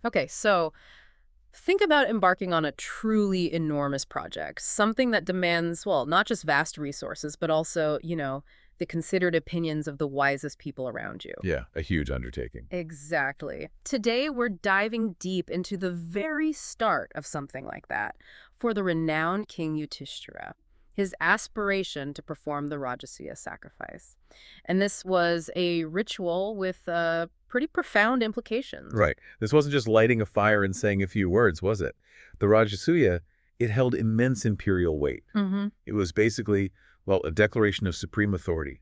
Okay, so think about embarking on a truly enormous project, something that demands, well, not just vast resources, but also, the considered opinions of the wisest people around you. Yeah, a huge undertaking. Exactly. Today, we're diving deep into the very start of something like that for the renowned King Yudhishthira, his aspiration to perform the Rajasuya sacrifice. And this was a ritual with pretty profound implications. Right. This wasn't just lighting a fire and saying a few words, was it? The Rajasuya, it held immense imperial weight. Hmm. It was basically, well, a declaration of supreme authority,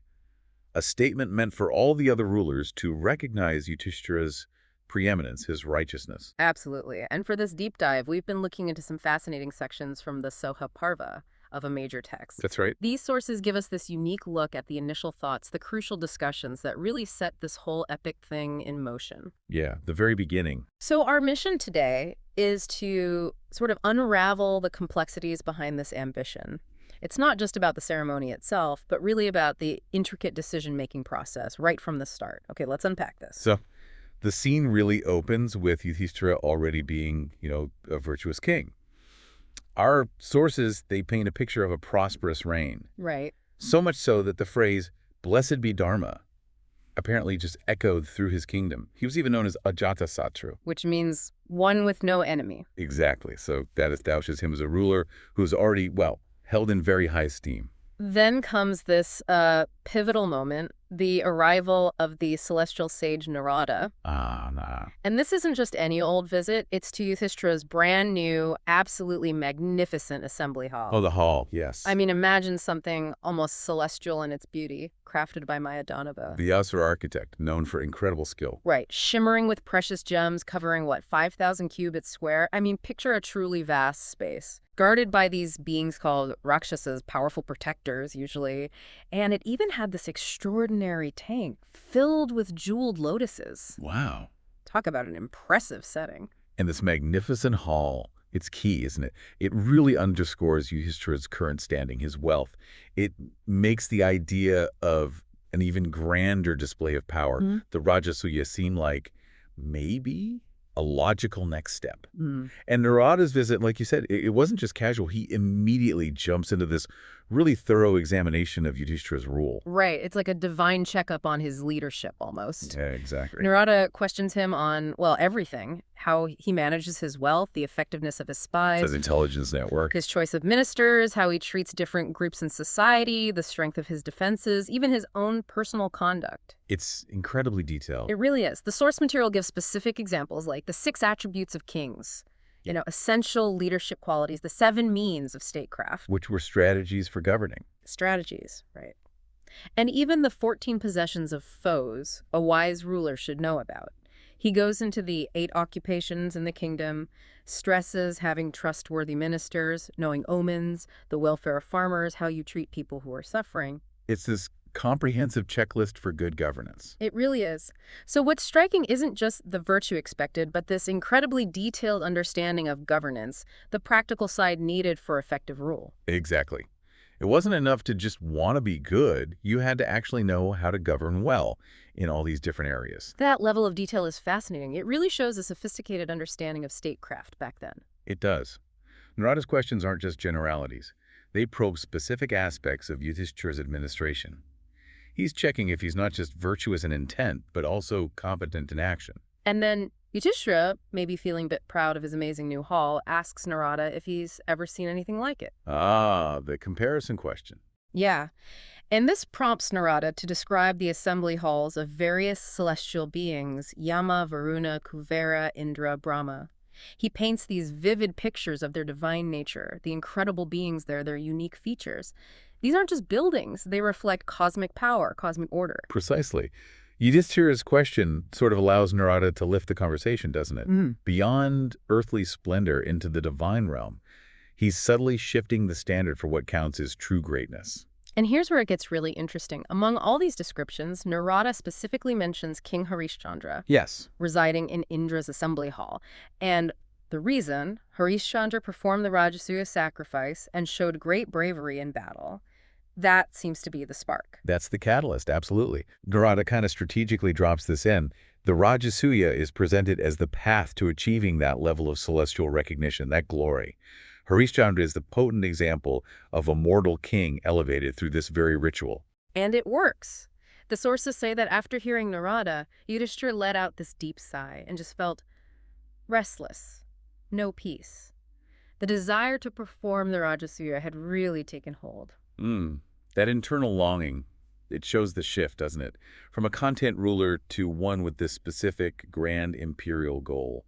a statement meant for all the other rulers to recognize Yudhishthira's preeminence, his righteousness. Absolutely. And for this deep dive, we've been looking into some fascinating sections from the Sabha Parva of a major text. That's right. These sources give us this unique look at the initial thoughts, the crucial discussions that really set this whole epic thing in motion. Yeah, the very beginning. So our mission today is to sort of unravel the complexities behind this ambition. It's not just about the ceremony itself, but really about the intricate decision-making process right from the start. Okay, let's unpack this. So the scene really opens with Yudhishthira already being, a virtuous king. Our sources, they paint a picture of a prosperous reign. Right. So much so that the phrase, blessed be Dharma, apparently just echoed through his kingdom. He was even known as Ajatasattu. Which means one with no enemy. Exactly. So that establishes him as a ruler who is already, well, held in very high esteem. Then comes this pivotal moment, the arrival of the celestial sage Narada. Ah, nah. And this isn't just any old visit, it's to Yudhishthira's brand new, absolutely magnificent assembly hall. Oh, the hall, yes. I mean, imagine something almost celestial in its beauty, crafted by Maya Danava. The Asura architect, known for incredible skill. Right, shimmering with precious gems, covering, what, 5,000 cubits square? I mean, picture a truly vast space. Guarded by these beings called Rakshasas, powerful protectors, usually. And it even had this extraordinary tank filled with jeweled lotuses. Wow. Talk about an impressive setting. And this magnificent hall, it's key, isn't it? It really underscores Yudhishthira's current standing, his wealth. It makes the idea of an even grander display of power, the Rajasuya, seem like maybe a logical next step. And Narada's visit, like you said, it wasn't just casual. He immediately jumps into this really thorough examination of Yudhishthira's rule. Right. It's like a divine checkup on his leadership, almost. Yeah, exactly. Narada questions him on, well, everything. How he manages his wealth, the effectiveness of his spies, His intelligence network. his choice of ministers, how he treats different groups in society, the strength of his defenses, even his own personal conduct. It's incredibly detailed. It really is. The source material gives specific examples like the 6 attributes of kings, essential leadership qualities, the 7 means of statecraft. Which were strategies for governing. Strategies, right. And even the 14 possessions of foes a wise ruler should know about. He goes into the 8 occupations in the kingdom, stresses having trustworthy ministers, knowing omens, the welfare of farmers, how you treat people who are suffering. It's this comprehensive checklist for good governance. It really is. So what's striking isn't just the virtue expected, but this incredibly detailed understanding of governance, the practical side needed for effective rule. Exactly. It wasn't enough to just want to be good. You had to actually know how to govern well in all these different areas. That level of detail is fascinating. It really shows a sophisticated understanding of statecraft back then. It does. Narada's questions aren't just generalities. They probe specific aspects of Yudhishthira's administration. He's checking if he's not just virtuous in intent, but also competent in action. And then Yudhishthira, maybe feeling a bit proud of his amazing new hall, asks Narada if he's ever seen anything like it. Ah, the comparison question. Yeah. And this prompts Narada to describe the assembly halls of various celestial beings, Yama, Varuna, Kuvera, Indra, Brahma. He paints these vivid pictures of their divine nature, the incredible beings there, their unique features. These aren't just buildings. They reflect cosmic power, cosmic order. Precisely. Yudhishthira's question sort of allows Narada to lift the conversation, doesn't it? Beyond earthly splendor into the divine realm. He's subtly shifting the standard for what counts as true greatness. And here's where it gets really interesting. Among all these descriptions, Narada specifically mentions King Harishchandra, Yes. residing in Indra's assembly hall. And the reason, Harishchandra performed the Rajasuya sacrifice and showed great bravery in battle. That seems to be the spark. That's the catalyst, absolutely. Narada kind of strategically drops this in. The Rajasuya is presented as the path to achieving that level of celestial recognition, that glory. Harishchandra is the potent example of a mortal king elevated through this very ritual. And it works. The sources say that after hearing Narada, Yudhishthira let out this deep sigh and just felt restless, no peace. The desire to perform the Rajasuya had really taken hold. That internal longing, it shows the shift, doesn't it? From a content ruler to one with this specific grand imperial goal.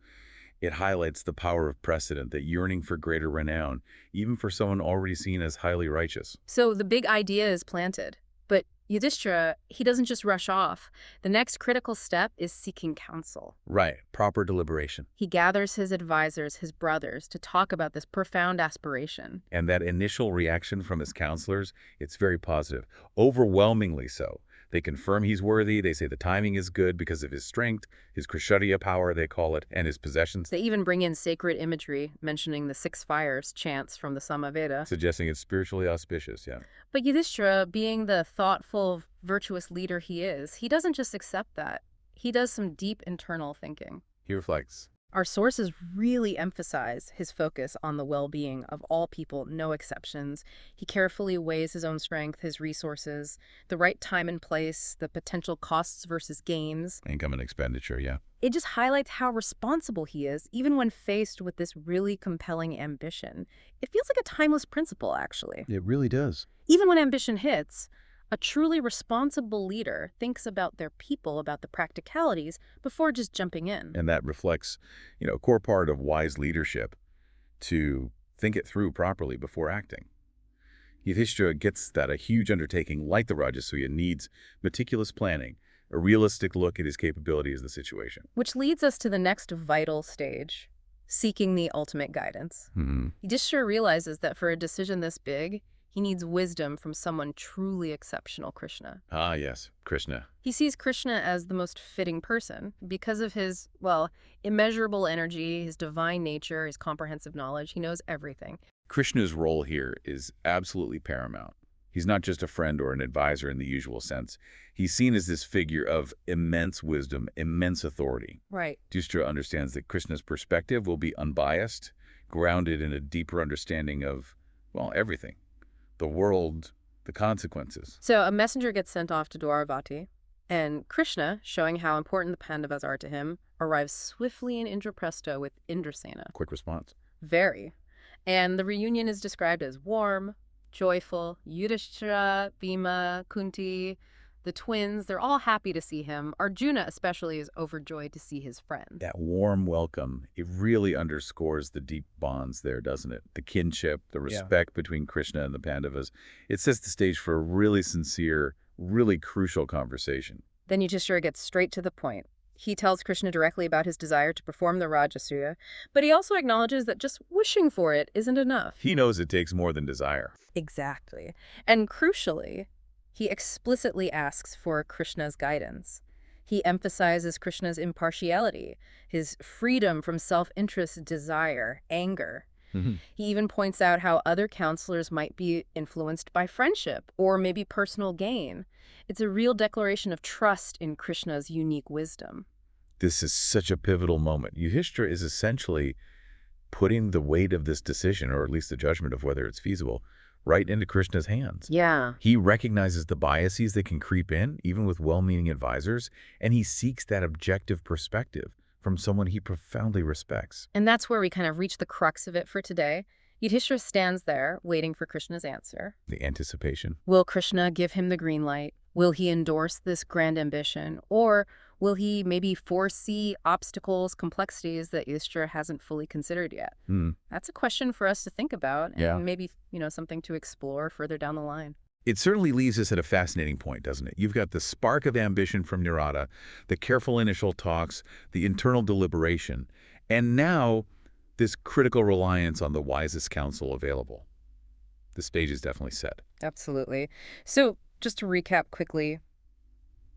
It highlights the power of precedent, that yearning for greater renown, even for someone already seen as highly righteous. So the big idea is planted. But Yudhishthira, he doesn't just rush off. The next critical step is seeking counsel. Right, proper deliberation. He gathers his advisors, his brothers, to talk about this profound aspiration. And that initial reaction from his counselors, it's very positive, overwhelmingly so. They confirm he's worthy, they say the timing is good because of his strength, his Kshatriya power, they call it, and his possessions. They even bring in sacred imagery, mentioning the 6 fires chants from the Samaveda. Suggesting it's spiritually auspicious, yeah. But Yudhishthira, being the thoughtful, virtuous leader he is, he doesn't just accept that. He does some deep internal thinking. He reflects. Our sources really emphasize his focus on the well-being of all people, no exceptions. He carefully weighs his own strength, his resources, the right time and place, the potential costs versus gains. Income and expenditure, yeah. It just highlights how responsible he is, even when faced with this really compelling ambition. It feels like a timeless principle, actually. It really does. Even when ambition hits, a truly responsible leader thinks about their people, about the practicalities, before just jumping in. And that reflects, a core part of wise leadership, to think it through properly before acting. Yudhishthira gets that a huge undertaking like the Rajasuya needs meticulous planning, a realistic look at his capabilities of the situation. Which leads us to the next vital stage, seeking the ultimate guidance. Yudhishthira realizes that for a decision this big, he needs wisdom from someone truly exceptional, Krishna. Ah, yes, Krishna. He sees Krishna as the most fitting person because of his, immeasurable energy, his divine nature, his comprehensive knowledge. He knows everything. Krishna's role here is absolutely paramount. He's not just a friend or an advisor in the usual sense. He's seen as this figure of immense wisdom, immense authority. Right. Yudhishthira understands that Krishna's perspective will be unbiased, grounded in a deeper understanding of, everything. The world, the consequences. So a messenger gets sent off to Dwaravati, and Krishna, showing how important the Pandavas are to him, arrives swiftly in Indraprastha with Indrasena. Quick response. Very. And the reunion is described as warm, joyful. Yudhishthira, Bhima, Kunti, the twins, they're all happy to see him. Arjuna especially is overjoyed to see his friend. That warm welcome, it really underscores the deep bonds there, doesn't it? The kinship, the respect between Krishna and the Pandavas. It sets the stage for a really sincere, really crucial conversation. Then Yudhishthira gets straight to the point. He tells Krishna directly about his desire to perform the Rajasuya, but he also acknowledges that just wishing for it isn't enough. He knows it takes more than desire. Exactly. And crucially, he explicitly asks for Krishna's guidance. He emphasizes Krishna's impartiality, his freedom from self-interest, desire, anger. He even points out how other counselors might be influenced by friendship or maybe personal gain. It's a real declaration of trust in Krishna's unique wisdom. This is such a pivotal moment. Yudhishthira is essentially putting the weight of this decision, or at least the judgment of whether it's feasible, right into Krishna's hands. Yeah. He recognizes the biases that can creep in, even with well-meaning advisors, and he seeks that objective perspective from someone he profoundly respects. And that's where we kind of reach the crux of it for today. Yudhishthira stands there, waiting for Krishna's answer. The anticipation. Will Krishna give him the green light? Will he endorse this grand ambition? Or will he maybe foresee obstacles, complexities that Yudhishthira hasn't fully considered yet? That's a question for us to think about, and maybe, something to explore further down the line. It certainly leaves us at a fascinating point, doesn't it? You've got the spark of ambition from Narada, the careful initial talks, the internal deliberation, and now this critical reliance on the wisest counsel available. The stage is definitely set. Absolutely. So just to recap quickly,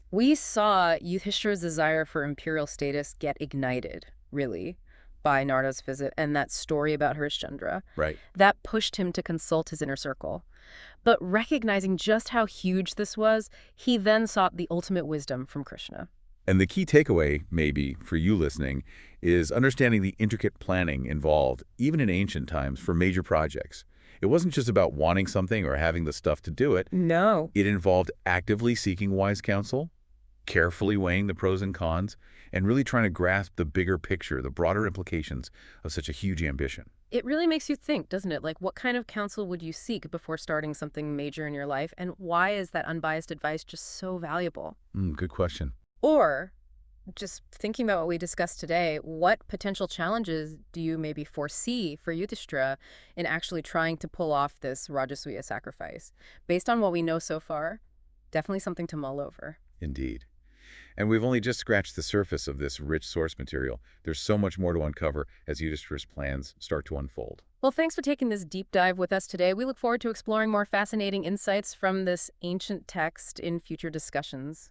we saw Yudhishthira's desire for imperial status get ignited, really, by Narada's visit and that story about Harishchandra. Right. That pushed him to consult his inner circle. But recognizing just how huge this was, he then sought the ultimate wisdom from Krishna. And the key takeaway, maybe, for you listening, is understanding the intricate planning involved, even in ancient times, for major projects. It wasn't just about wanting something or having the stuff to do it. No. It involved actively seeking wise counsel, carefully weighing the pros and cons, and really trying to grasp the bigger picture, the broader implications of such a huge ambition. It really makes you think, doesn't it? Like, what kind of counsel would you seek before starting something major in your life? And why is that unbiased advice just so valuable? Good question. Or, just thinking about what we discussed today, what potential challenges do you maybe foresee for Yudhishthira in actually trying to pull off this Rajasuya sacrifice? Based on what we know so far, definitely something to mull over. Indeed. And we've only just scratched the surface of this rich source material. There's so much more to uncover as Yudhishthira's plans start to unfold. Well, thanks for taking this deep dive with us today. We look forward to exploring more fascinating insights from this ancient text in future discussions.